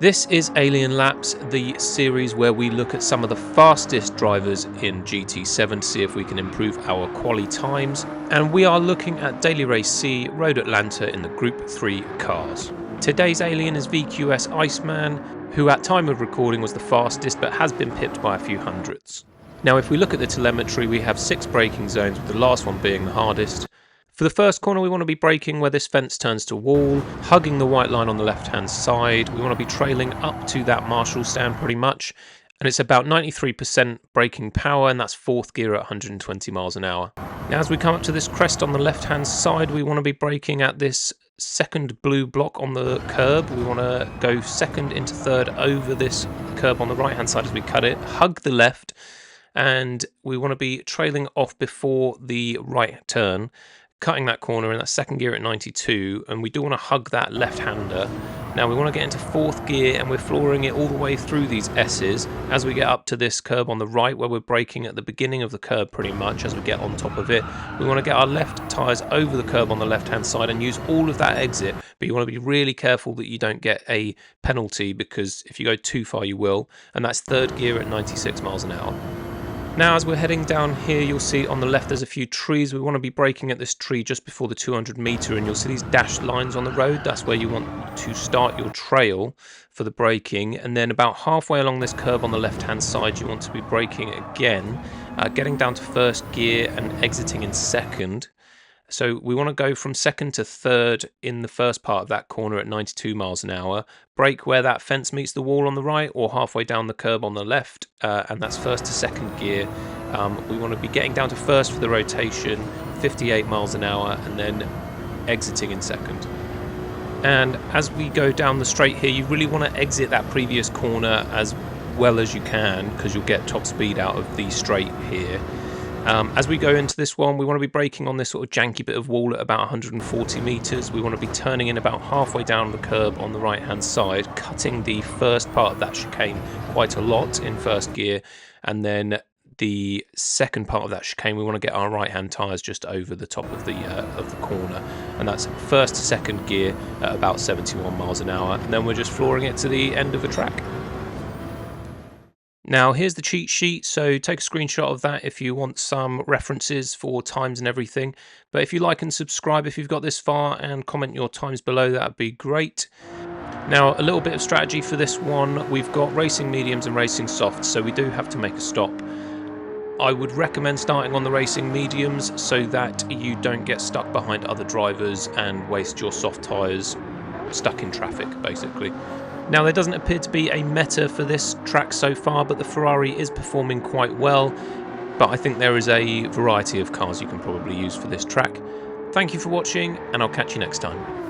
This is Alien Laps, the series where we look at some of the fastest drivers in GT7 to see if we can improve our quali times. And we are looking at Daily Race C, Road Atlanta in the Group 3 cars. Today's alien is VQS Iceman, who at time of recording was the fastest but has been pipped by a few hundredths. Now if we look at the telemetry, we have 6 braking zones, with the last one being the hardest. For the first corner, we want to be braking where this fence turns to wall, hugging the white line on the left-hand side. We want to be trailing up to that Marshall stand pretty much, and it's about 93% braking power, and that's 4th gear at 120 miles an hour. Now as we come up to this crest on the left-hand side, we want to be braking at this second blue block on the curb. We want to go second into third over this curb on the right-hand side as we cut it, hug the left, and we want to be trailing off before the right turn, cutting that corner in that second gear at 92, and we do want to hug that left-hander. Now we want to get into 4th gear, and we're flooring it all the way through these S's as we get up to this curb on the right, where we're braking at the beginning of the curb pretty much as we get on top of it. We want to get our left tyres over the curb on the left-hand side and use all of that exit, but you want to be really careful that you don't get a penalty, because if you go too far you will, and that's 3rd gear at 96 miles an hour. Now as we're heading down here, you'll see on the left there's a few trees. We want to be braking at this tree just before the 200 metre, and you'll see these dashed lines on the road. That's where you want to start your trail for the braking, and then about halfway along this curb on the left hand side you want to be braking again, getting down to 1st gear and exiting in 2nd. So we want to go from 2nd to 3rd in the first part of that corner at 92 miles an hour, brake where that fence meets the wall on the right or halfway down the curb on the left, and that's 1st to 2nd gear. We want to be getting down to 1st for the rotation, 58 miles an hour, and then exiting in 2nd. And as we go down the straight here, you really want to exit that previous corner as well as you can, because you'll get top speed out of the straight here. As we go into this one, we want to be braking on this sort of janky bit of wall at about 140 metres. We want to be turning in about halfway down the curb on the right hand side, cutting the first part of that chicane quite a lot in 1st gear, and then the second part of that chicane we want to get our right hand tyres just over the top of the corner, and that's 1st to 2nd gear at about 71 miles an hour, and then we're just flooring it to the end of the track. Now here's the cheat sheet, so take a screenshot of that if you want some references for times and everything. But if you like and subscribe if you've got this far, and comment your times below, that would be great. Now a little bit of strategy for this one. We've got racing mediums and racing softs, so we do have to make a stop. I would recommend starting on the racing mediums so that you don't get stuck behind other drivers and waste your soft tyres stuck in traffic basically. Now there doesn't appear to be a meta for this track so far, but the Ferrari is performing quite well. But I think there is a variety of cars you can probably use for this track. Thank you for watching, and I'll catch you next time.